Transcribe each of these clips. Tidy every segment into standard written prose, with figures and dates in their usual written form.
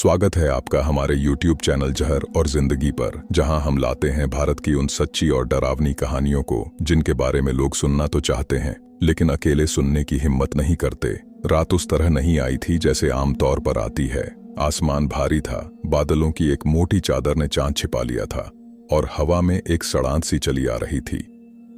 स्वागत है आपका हमारे YouTube चैनल जहर और जिंदगी पर, जहां हम लाते हैं भारत की उन सच्ची और डरावनी कहानियों को जिनके बारे में लोग सुनना तो चाहते हैं लेकिन अकेले सुनने की हिम्मत नहीं करते। रात उस तरह नहीं आई थी जैसे आमतौर पर आती है। आसमान भारी था, बादलों की एक मोटी चादर ने चांद छिपा लिया था और हवा में एक सड़ांध सी चली आ रही थी,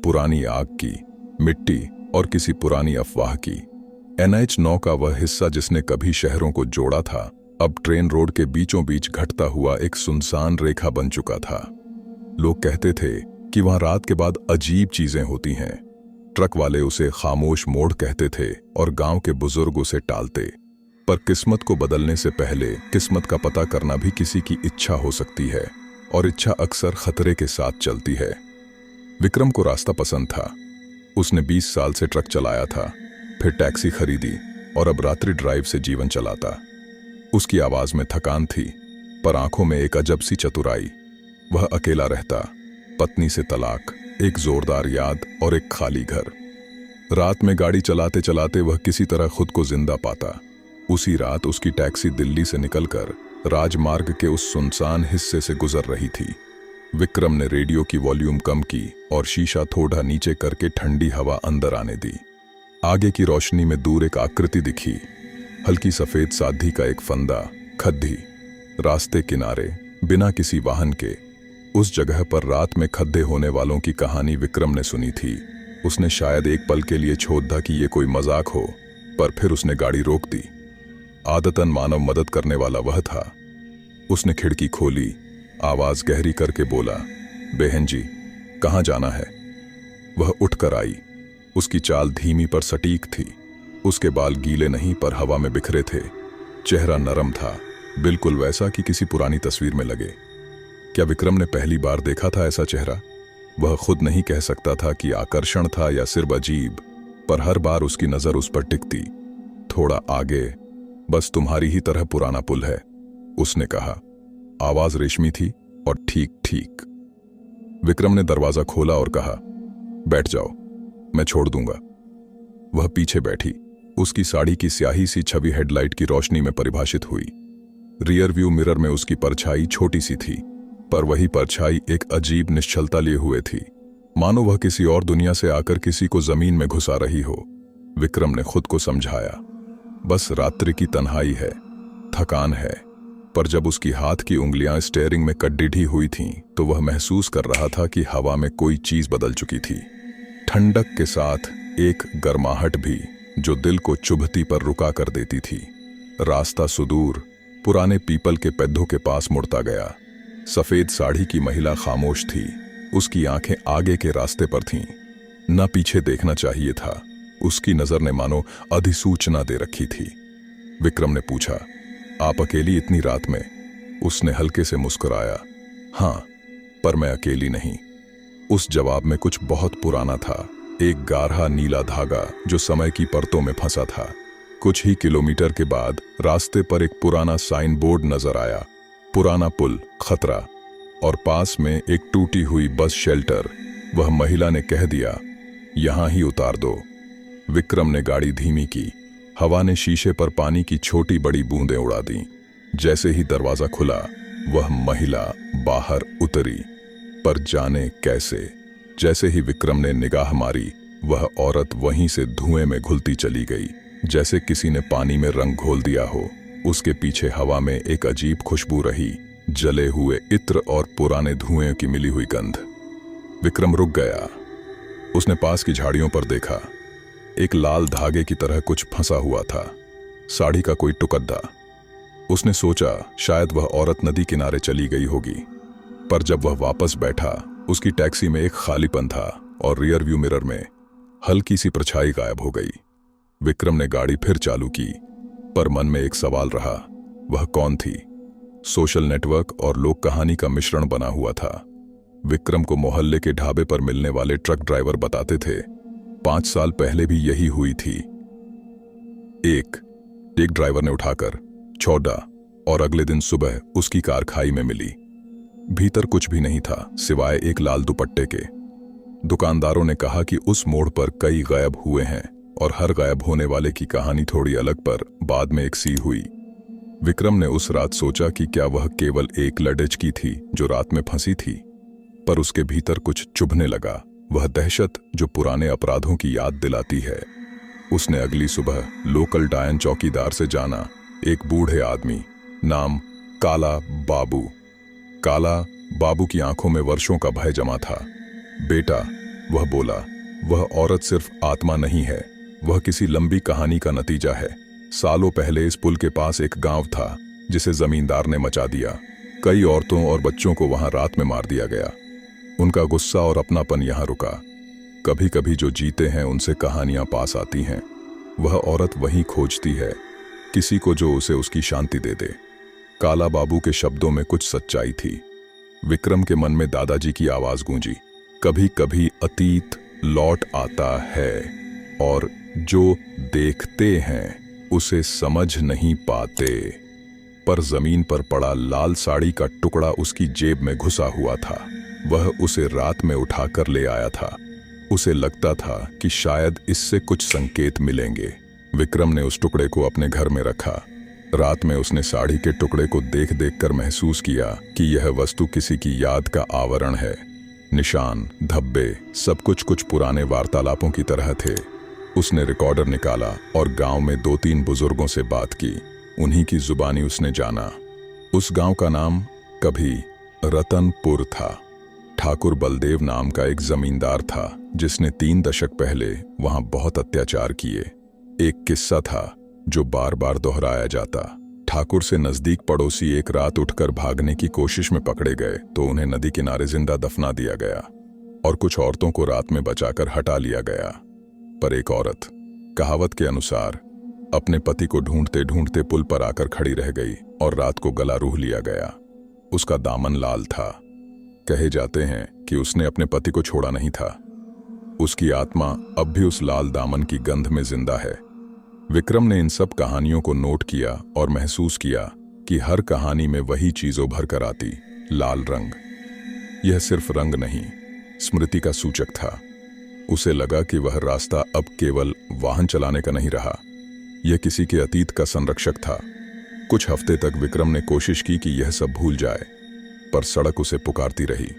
पुरानी आग की, मिट्टी और किसी पुरानी अफवाह की। NH9 का वह हिस्सा जिसने कभी शहरों को जोड़ा था, अब ट्रेन रोड के बीचों बीच घटता हुआ एक सुनसान रेखा बन चुका था। लोग कहते थे कि वहां रात के बाद अजीब चीजें होती हैं। ट्रक वाले उसे खामोश मोड़ कहते थे और गांव के बुजुर्ग उसे टालते। पर किस्मत को बदलने से पहले किस्मत का पता करना भी किसी की इच्छा हो सकती है, और इच्छा अक्सर खतरे के साथ चलती है। विक्रम को रास्ता पसंद था। उसने 20 साल से ट्रक चलाया था, फिर टैक्सी खरीदी और अब रात्रि ड्राइव से जीवन चलाता। उसकी आवाज में थकान थी, पर आंखों में एक अजब सी चतुराई। वह अकेला रहता, पत्नी से तलाक, एक जोरदार याद और एक खाली घर। रात में गाड़ी चलाते चलाते वह किसी तरह खुद को जिंदा पाता। उसी रात उसकी टैक्सी दिल्ली से निकलकर राजमार्ग के उस सुनसान हिस्से से गुजर रही थी। विक्रम ने रेडियो की वॉल्यूम कम की और शीशा थोड़ा नीचे करके ठंडी हवा अंदर आने दी। आगे की रोशनी में दूर एक आकृति दिखी, हल्की सफेद साधी का एक फंदा, खद्दी, रास्ते किनारे, बिना किसी वाहन के। उस जगह पर रात में खड्डे होने वालों की कहानी विक्रम ने सुनी थी। उसने शायद एक पल के लिए सोचा कि ये कोई मजाक हो, पर फिर उसने गाड़ी रोक दी। आदतन मानव मदद करने वाला वह था। उसने खिड़की खोली, आवाज गहरी करके बोला, बहन जी, कहाँ जाना है? वह उठकर आई। उसकी चाल धीमी पर सटीक थी। उसके बाल गीले नहीं पर हवा में बिखरे थे। चेहरा नरम था, बिल्कुल वैसा कि किसी पुरानी तस्वीर में लगे। क्या विक्रम ने पहली बार देखा था ऐसा चेहरा? वह खुद नहीं कह सकता था कि आकर्षण था या सिर्फ अजीब, पर हर बार उसकी नजर उस पर टिकती। थोड़ा आगे, बस तुम्हारी ही तरह पुराना पुल है, उसने कहा। आवाज रेशमी थी और ठीक ठीक। विक्रम ने दरवाजा खोला और कहा, बैठ जाओ, मैं छोड़ दूंगा। वह पीछे बैठी। उसकी साड़ी की स्याही सी छवि हेडलाइट की रोशनी में परिभाषित हुई। रियर व्यू मिरर में उसकी परछाई छोटी सी थी, पर वही परछाई एक अजीब निश्चलता लिए हुए थी, मानो वह किसी और दुनिया से आकर किसी को जमीन में घुसा रही हो। विक्रम ने खुद को समझाया, बस रात्रि की तन्हाई है, थकान है। पर जब उसकी हाथ की उंगलियां स्टीयरिंग में कड्डिढी हुई थीं, तो वह महसूस कर रहा था कि हवा में कोई चीज बदल चुकी थी। ठंडक के साथ एक गर्माहट भी, जो दिल को चुभती पर रुका कर देती थी। रास्ता सुदूर पुराने पीपल के पेद्धों के पास मुड़ता गया। सफेद साड़ी की महिला खामोश थी। उसकी आंखें आगे के रास्ते पर थीं। न पीछे देखना चाहिए था। उसकी नजर ने मानो अधिसूचना दे रखी थी। विक्रम ने पूछा, आप अकेली इतनी रात में? उसने हल्के से मुस्कुराया, हाँ, पर मैं अकेली नहीं। उस जवाब में कुछ बहुत पुराना था, एक गाढ़ा नीला धागा जो समय की परतों में फंसा था। कुछ ही किलोमीटर के बाद रास्ते पर एक पुराना साइन बोर्ड नजर आया, पुराना पुल, खतरा, और पास में एक टूटी हुई बस शेल्टर। वह महिला ने कह दिया, यहां ही उतार दो। विक्रम ने गाड़ी धीमी की। हवा ने शीशे पर पानी की छोटी बड़ी बूंदें उड़ा दी। जैसे ही दरवाजा खुला, वह महिला बाहर उतरी, पर जाने कैसे। जैसे ही विक्रम ने निगाह मारी, वह औरत वहीं से धुएं में घुलती चली गई, जैसे किसी ने पानी में रंग घोल दिया हो। उसके पीछे हवा में एक अजीब खुशबू रही, जले हुए इत्र और पुराने धुएं की मिली हुई गंध। विक्रम रुक गया। उसने पास की झाड़ियों पर देखा। एक लाल धागे की तरह कुछ फंसा हुआ था, साड़ी का कोई टुकड़ा। उसने सोचा शायद वह औरत नदी किनारे चली गई होगी, पर जब वह वापस बैठा, उसकी टैक्सी में एक खालीपन था और रियर व्यू मिरर में हल्की सी परछाई गायब हो गई। विक्रम ने गाड़ी फिर चालू की, पर मन में एक सवाल रहा, वह कौन थी? सोशल नेटवर्क और लोक कहानी का मिश्रण बना हुआ था। विक्रम को मोहल्ले के ढाबे पर मिलने वाले ट्रक ड्राइवर बताते थे, 5 साल पहले भी यही हुई थी। एक ड्राइवर ने उठाकर छोड़ा और अगले दिन सुबह उसकी कार खाई में मिली। भीतर कुछ भी नहीं था सिवाय एक लाल दुपट्टे के। दुकानदारों ने कहा कि उस मोड़ पर कई गायब हुए हैं और हर गायब होने वाले की कहानी थोड़ी अलग, पर बाद में एक सी हुई। विक्रम ने उस रात सोचा कि क्या वह केवल एक लड़ेचकी थी जो रात में फंसी थी, पर उसके भीतर कुछ चुभने लगा, वह दहशत जो पुराने अपराधों की याद दिलाती है। उसने अगली सुबह लोकल डायन चौकीदार से जाना, एक बूढ़े आदमी, नाम काला बाबू। काला बाबू की आंखों में वर्षों का भय जमा था। बेटा, वह बोला, वह औरत सिर्फ आत्मा नहीं है, वह किसी लंबी कहानी का नतीजा है। सालों पहले इस पुल के पास एक गांव था जिसे जमींदार ने मचा दिया। कई औरतों और बच्चों को वहां रात में मार दिया गया। उनका गुस्सा और अपनापन यहां रुका। कभी कभी जो जीते हैं उनसे कहानियां पास आती हैं। वह औरत वहीं खोजती है किसी को जो उसे उसकी शांति दे दे। काला बाबू के शब्दों में कुछ सच्चाई थी। विक्रम के मन में दादाजी की आवाज गूंजी, कभी कभी अतीत लौट आता है और जो देखते हैं उसे समझ नहीं पाते। पर जमीन पर पड़ा लाल साड़ी का टुकड़ा उसकी जेब में घुसा हुआ था। वह उसे रात में उठाकर ले आया था। उसे लगता था कि शायद इससे कुछ संकेत मिलेंगे। विक्रम ने उस टुकड़े को अपने घर में रखा। रात में उसने साड़ी के टुकड़े को देख देख कर महसूस किया कि यह वस्तु किसी की याद का आवरण है। निशान, धब्बे, सब कुछ पुराने वार्तालापों की तरह थे। उसने रिकॉर्डर निकाला और गांव में 2-3 बुजुर्गों से बात की। उन्हीं की जुबानी उसने जाना। उस गांव का नाम कभी रतनपुर था। ठाकुर बलदेव नाम का एक जमींदार था जिसने 3 दशक पहले वहां बहुत अत्याचार किए। एक किस्सा था जो बार बार दोहराया जाता। ठाकुर से नजदीक पड़ोसी एक रात उठकर भागने की कोशिश में पकड़े गए तो उन्हें नदी किनारे जिंदा दफना दिया गया और कुछ औरतों को रात में बचाकर हटा लिया गया। पर एक औरत, कहावत के अनुसार, अपने पति को ढूंढते ढूंढते पुल पर आकर खड़ी रह गई और रात को गला रूह लिया गया। उसका दामन लाल था। कहे जाते हैं कि उसने अपने पति को छोड़ा नहीं था। उसकी आत्मा अब भी उस लाल दामन की गंध में जिंदा है। विक्रम ने इन सब कहानियों को नोट किया और महसूस किया कि हर कहानी में वही चीज उभर कर आती, लाल रंग। यह सिर्फ रंग नहीं, स्मृति का सूचक था। उसे लगा कि वह रास्ता अब केवल वाहन चलाने का नहीं रहा, यह किसी के अतीत का संरक्षक था। कुछ हफ्ते तक विक्रम ने कोशिश की कि यह सब भूल जाए, पर सड़क उसे पुकारती रही।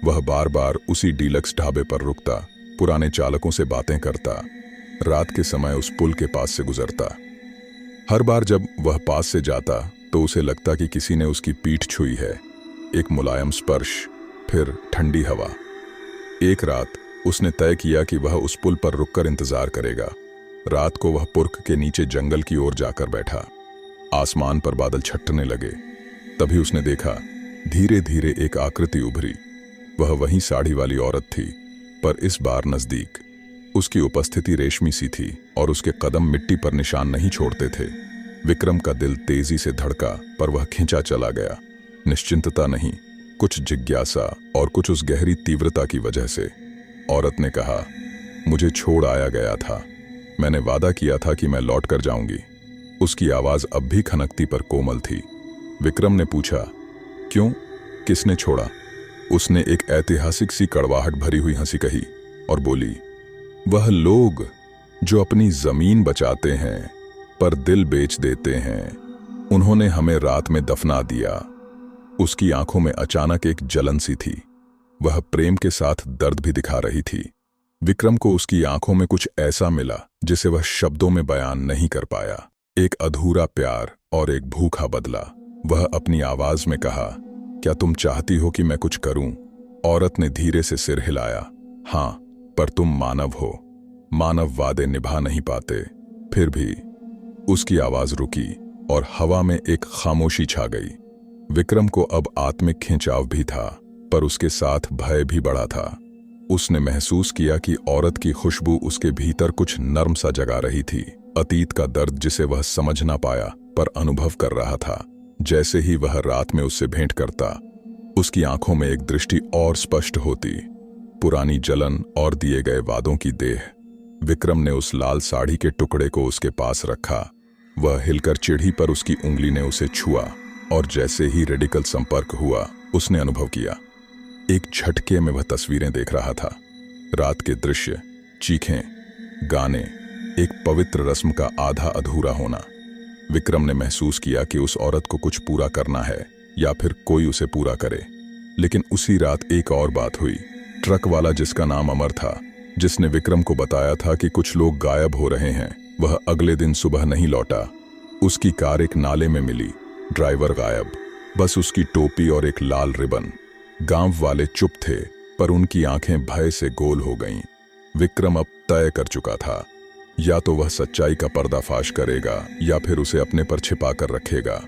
वह बार बार उसी डीलक्स ढाबे पर रुकता, पुराने चालकों से बातें करता, रात के समय उस पुल के पास से गुजरता। हर बार जब वह पास से जाता तो उसे लगता कि किसी ने उसकी पीठ छुई है। एक मुलायम स्पर्श, फिर ठंडी हवा। एक रात उसने तय किया कि वह उस पुल पर रुककर इंतजार करेगा। रात को वह पुर्ख के नीचे जंगल की ओर जाकर बैठा। आसमान पर बादल छटने लगे। तभी उसने देखा, धीरे धीरे एक आकृति उभरी। वह वही साड़ी वाली औरत थी, पर इस बार नजदीक। उसकी उपस्थिति रेशमी सी थी और उसके कदम मिट्टी पर निशान नहीं छोड़ते थे। विक्रम का दिल तेजी से धड़का, पर वह खिंचा चला गया। निश्चिंतता नहीं, कुछ जिज्ञासा और कुछ उस गहरी तीव्रता की वजह से। औरत ने कहा, मुझे छोड़ आया गया था, मैंने वादा किया था कि मैं लौट कर जाऊंगी। उसकी आवाज अब भी खनकती पर कोमल थी। विक्रम ने पूछा, क्यों, किसने छोड़ा? उसने एक ऐतिहासिक सी कड़वाहट भरी हुई हंसी कही और बोली, वह लोग जो अपनी जमीन बचाते हैं पर दिल बेच देते हैं, उन्होंने हमें रात में दफना दिया। उसकी आंखों में अचानक एक जलन सी थी। वह प्रेम के साथ दर्द भी दिखा रही थी। विक्रम को उसकी आंखों में कुछ ऐसा मिला जिसे वह शब्दों में बयान नहीं कर पाया। एक अधूरा प्यार और एक भूखा बदला। वह अपनी आवाज में कहा, क्या तुम चाहती हो कि मैं कुछ करूं? औरत ने धीरे से सिर हिलाया। हां, पर तुम मानव हो, मानव वादे निभा नहीं पाते। फिर भी उसकी आवाज रुकी और हवा में एक खामोशी छा गई। विक्रम को अब आत्मिक खिंचाव भी था, पर उसके साथ भय भी बड़ा था। उसने महसूस किया कि औरत की खुशबू उसके भीतर कुछ नर्म सा जगा रही थी। अतीत का दर्द जिसे वह समझ ना पाया पर अनुभव कर रहा था। जैसे ही वह रात में उससे भेंट करता, उसकी आंखों में एक दृष्टि और स्पष्ट होती, पुरानी जलन और दिए गए वादों की देह। विक्रम ने उस लाल साड़ी के टुकड़े को उसके पास रखा। वह हिलकर चिढ़ी पर उसकी उंगली ने उसे छुआ और जैसे ही रेडिकल संपर्क हुआ, उसने अनुभव किया, एक झटके में वह तस्वीरें देख रहा था। रात के दृश्य, चीखें, गाने, एक पवित्र रस्म का आधा अधूरा होना। विक्रम ने महसूस किया कि उस औरत को कुछ पूरा करना है या फिर कोई उसे पूरा करे। लेकिन उसी रात एक और बात हुई। ट्रक वाला जिसका नाम अमर था, जिसने विक्रम को बताया था कि कुछ लोग गायब हो रहे हैं, वह अगले दिन सुबह नहीं लौटा। उसकी कार एक नाले में मिली, ड्राइवर गायब, बस उसकी टोपी और एक लाल रिबन। गांव वाले चुप थे, पर उनकी आंखें भय से गोल हो गईं। विक्रम अब तय कर चुका था, या तो वह सच्चाई का पर्दाफाश करेगा या फिर उसे अपने पर छिपा कर रखेगा।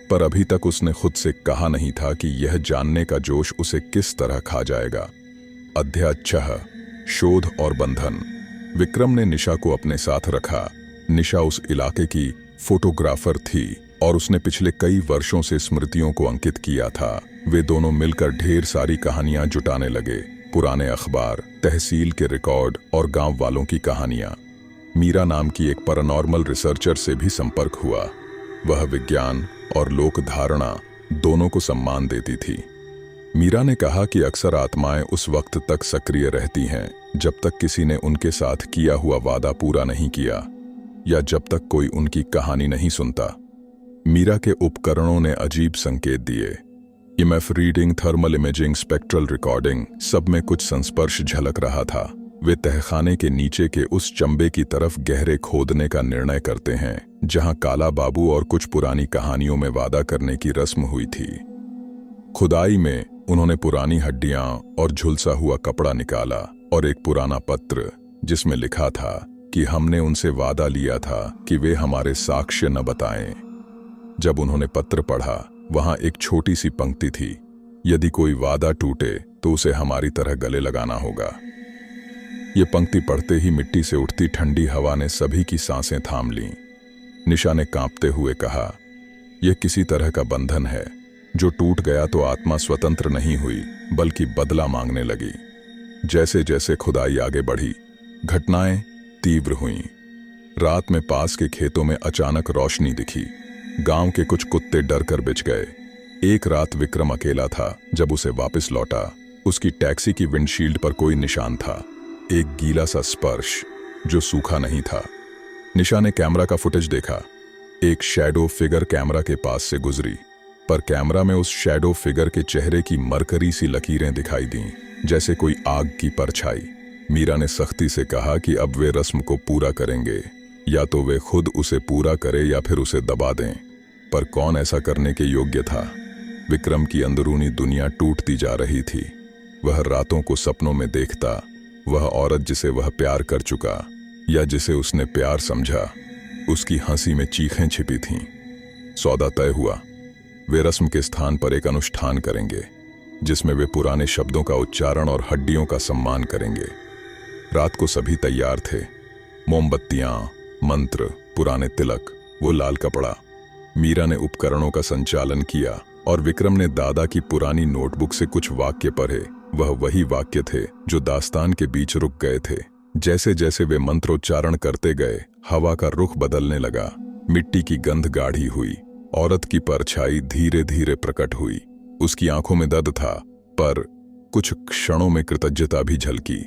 पर अभी तक उसने खुद से कहा नहीं था कि यह जानने का जोश उसे किस तरह खा जाएगा। अध्याय 6, शोध और बंधन। विक्रम ने निशा को अपने साथ रखा। निशा उस इलाके की फोटोग्राफर थी और उसने पिछले कई वर्षों से स्मृतियों को अंकित किया था। वे दोनों मिलकर ढेर सारी कहानियां जुटाने लगे, पुराने अखबार, तहसील के रिकॉर्ड और गांव वालों की कहानियां। मीरा नाम की एक पैरानॉर्मल रिसर्चर से भी संपर्क हुआ। वह विज्ञान और लोक धारणा दोनों को सम्मान देती थी। मीरा ने कहा कि अक्सर आत्माएं उस वक्त तक सक्रिय रहती हैं जब तक किसी ने उनके साथ किया हुआ वादा पूरा नहीं किया या जब तक कोई उनकी कहानी नहीं सुनता। मीरा के उपकरणों ने अजीब संकेत दिए। EMF reading, thermal imaging, spectral recording, सब में कुछ संस्पर्श झलक रहा था। वे तहखाने के नीचे के उस चंबे की तरफ गहरे खोदने का निर्णय करते हैं जहां काला बाबू और कुछ पुरानी कहानियों में वादा करने की रस्म हुई थी। खुदाई में उन्होंने पुरानी हड्डियां और झुलसा हुआ कपड़ा निकाला और एक पुराना पत्र जिसमें लिखा था कि हमने उनसे वादा लिया था कि वे हमारे साक्ष्य न बताएं। जब उन्होंने पत्र पढ़ा, वहां एक छोटी सी पंक्ति थी, यदि कोई वादा टूटे तो उसे हमारी तरह गले लगाना होगा। ये पंक्ति पढ़ते ही मिट्टी से उठती ठंडी हवा ने सभी की सांसें थाम लीं। निशा ने कांपते हुए कहा, यह किसी तरह का बंधन है, जो टूट गया तो आत्मा स्वतंत्र नहीं हुई बल्कि बदला मांगने लगी। जैसे जैसे खुदाई आगे बढ़ी, घटनाएं तीव्र हुईं। रात में पास के खेतों में अचानक रोशनी दिखी। गांव के कुछ कुत्ते डर कर बिछ गए। एक रात विक्रम अकेला था। जब उसे वापस लौटा, उसकी टैक्सी की विंडशील्ड पर कोई निशान था, एक गीला सा स्पर्श जो सूखा नहीं था। निशा ने कैमरा का फुटेज देखा। एक शैडो फिगर कैमरा के पास से गुजरी, पर कैमरा में उस शैडो फिगर के चेहरे की मरकरी सी लकीरें दिखाई दीं, जैसे कोई आग की परछाई। मीरा ने सख्ती से कहा कि अब वे रस्म को पूरा करेंगे, या तो वे खुद उसे पूरा करे या फिर उसे दबा दें। पर कौन ऐसा करने के योग्य था? विक्रम की अंदरूनी दुनिया टूटती जा रही थी। वह रातों को सपनों में देखता, वह औरत जिसे वह प्यार कर चुका या जिसे उसने प्यार समझा, उसकी हंसी में चीखें छिपी थीं। सौदा तय हुआ। वे रस्म के स्थान पर एक अनुष्ठान करेंगे जिसमें वे पुराने शब्दों का उच्चारण और हड्डियों का सम्मान करेंगे। रात को सभी तैयार थे, मोमबत्तियां, मंत्र, पुराने तिलक, वो लाल कपड़ा। मीरा ने उपकरणों का संचालन किया और विक्रम ने दादा की पुरानी नोटबुक से कुछ वाक्य पढ़े। वह वही वाक्य थे जो दास्तान के बीच रुक गए थे। जैसे जैसे वे मंत्रोच्चारण करते गए, हवा का रुख बदलने लगा। मिट्टी की गंध गाढ़ी हुई। औरत की परछाई धीरे धीरे प्रकट हुई। उसकी आंखों में दर्द था, पर कुछ क्षणों में कृतज्ञता भी झलकी।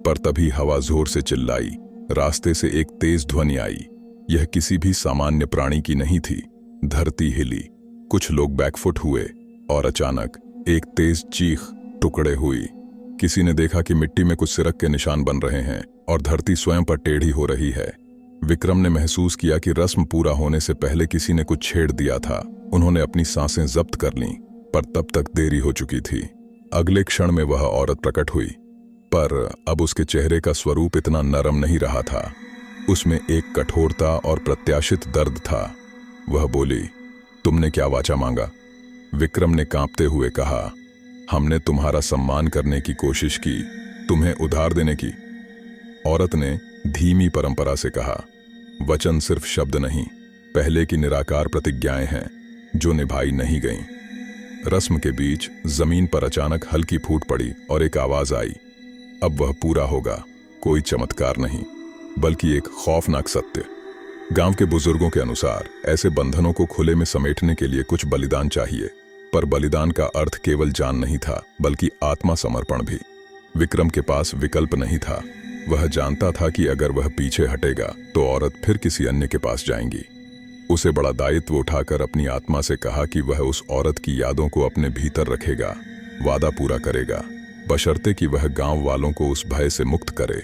पर तभी हवा जोर से चिल्लाई। रास्ते से एक तेज ध्वनि आई। यह किसी भी सामान्य प्राणी की नहीं थी। धरती हिली, कुछ लोग बैकफुट हुए और अचानक एक तेज चीख टुकड़े हुई। किसी ने देखा कि मिट्टी में कुछ सिरक के निशान बन रहे हैं और धरती स्वयं पर टेढ़ी हो रही है। विक्रम ने महसूस किया कि रस्म पूरा होने से पहले किसी ने कुछ छेड़ दिया था। उन्होंने अपनी सांसें जब्त कर लीं, पर तब तक देरी हो चुकी थी। अगले क्षण में वह औरत प्रकट हुई, पर अब उसके चेहरे का स्वरूप इतना नरम नहीं रहा था। उसमें एक कठोरता और प्रत्याशित दर्द था। वह बोली, तुमने क्या वाचा मांगा? विक्रम ने कांपते हुए कहा, हमने तुम्हारा सम्मान करने की कोशिश की, तुम्हें उधार देने की। औरत ने धीमी परंपरा से कहा, वचन सिर्फ शब्द नहीं, पहले की निराकार प्रतिज्ञाएं हैं जो निभाई नहीं गईं। रस्म के बीच जमीन पर अचानक हल्की फूट पड़ी और एक आवाज आई, अब वह पूरा होगा। कोई चमत्कार नहीं, बल्कि एक खौफनाक सत्य। गांव के बुजुर्गों के अनुसार ऐसे बंधनों को खुले में समेटने के लिए कुछ बलिदान चाहिए, पर बलिदान का अर्थ केवल जान नहीं था, बल्कि आत्मा समर्पण भी। विक्रम के पास विकल्प नहीं था। वह जानता था कि अगर वह पीछे हटेगा तो औरत फिर किसी अन्य के पास जाएंगी। उसे बड़ा दायित्व उठाकर अपनी आत्मा से कहा कि वह उस औरत की यादों को अपने भीतर रखेगा, वादा पूरा करेगा, बशर्ते कि वह गांव वालों को उस भय से मुक्त करे।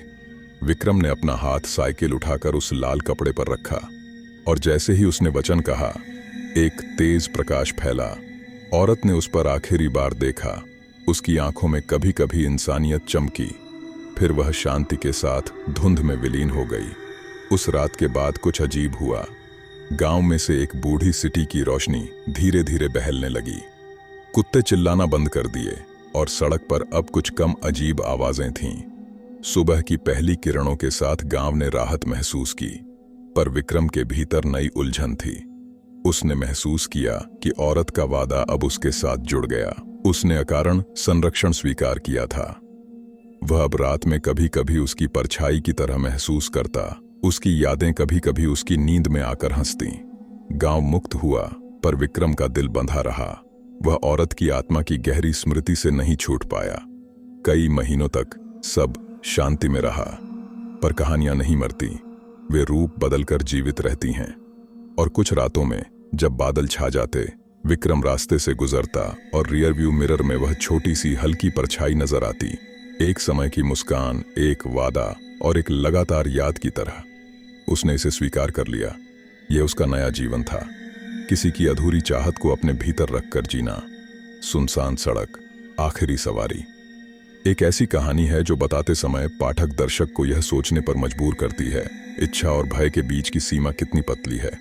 विक्रम ने अपना हाथ साइकिल उठाकर उस लाल कपड़े पर रखा और जैसे ही उसने वचन कहा, एक तेज प्रकाश फैला। औरत ने उस पर आखिरी बार देखा। उसकी आंखों में कभी कभी इंसानियत चमकी, फिर वह शांति के साथ धुंध में विलीन हो गई। उस रात के बाद कुछ अजीब हुआ। गांव में से एक बूढ़ी सिटी की रोशनी धीरे धीरे बहलने लगी। कुत्ते चिल्लाना बंद कर दिए और सड़क पर अब कुछ कम अजीब आवाजें थीं। सुबह की पहली किरणों के साथ गांव ने राहत महसूस की, पर विक्रम के भीतर नई उलझन थी। उसने महसूस किया कि औरत का वादा अब उसके साथ जुड़ गया। उसने अकारण संरक्षण स्वीकार किया था। वह अब रात में कभी कभी उसकी परछाई की तरह महसूस करता। उसकी यादें कभी कभी उसकी नींद में आकर हंसती। गांव मुक्त हुआ, पर विक्रम का दिल बंधा रहा। वह औरत की आत्मा की गहरी स्मृति से नहीं छूट पाया। कई महीनों तक सब शांति में रहा, पर कहानियां नहीं मरती। वे रूप बदलकर जीवित रहती हैं। और कुछ रातों में जब बादल छा जाते, विक्रम रास्ते से गुजरता और रियर व्यू मिरर में वह छोटी सी हल्की परछाई नजर आती। एक समय की मुस्कान, एक वादा और एक लगातार याद की तरह। उसने इसे स्वीकार कर लिया। यह उसका नया जीवन था, किसी की अधूरी चाहत को अपने भीतर रखकर जीना। सुनसान सड़क, आखिरी सवारी। एक ऐसी कहानी है जो बताते समय पाठक दर्शक को यह सोचने पर मजबूर करती है, इच्छा और भय के बीच की सीमा कितनी पतली है।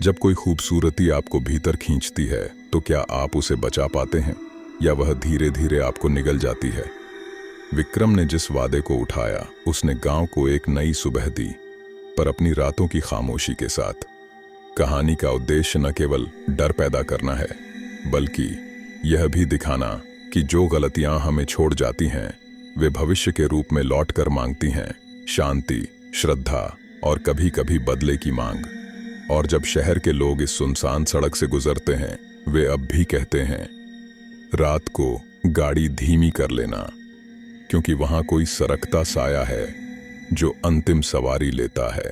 जब कोई खूबसूरती आपको भीतर खींचती है तो क्या आप उसे बचा पाते हैं या वह धीरे धीरे आपको निगल जाती है। विक्रम ने जिस वादे को उठाया, उसने गांव को एक नई सुबह दी, पर अपनी रातों की खामोशी के साथ। कहानी का उद्देश्य न केवल डर पैदा करना है, बल्कि यह भी दिखाना कि जो गलतियां हमें छोड़ जाती हैं, वे भविष्य के रूप में लौटकर मांगती हैं शांति, श्रद्धा और कभी कभी बदले की मांग। और जब शहर के लोग इस सुनसान सड़क से गुजरते हैं, वे अब भी कहते हैं, रात को गाड़ी धीमी कर लेना, क्योंकि वहां कोई सरकता साया है जो अंतिम सवारी लेता है।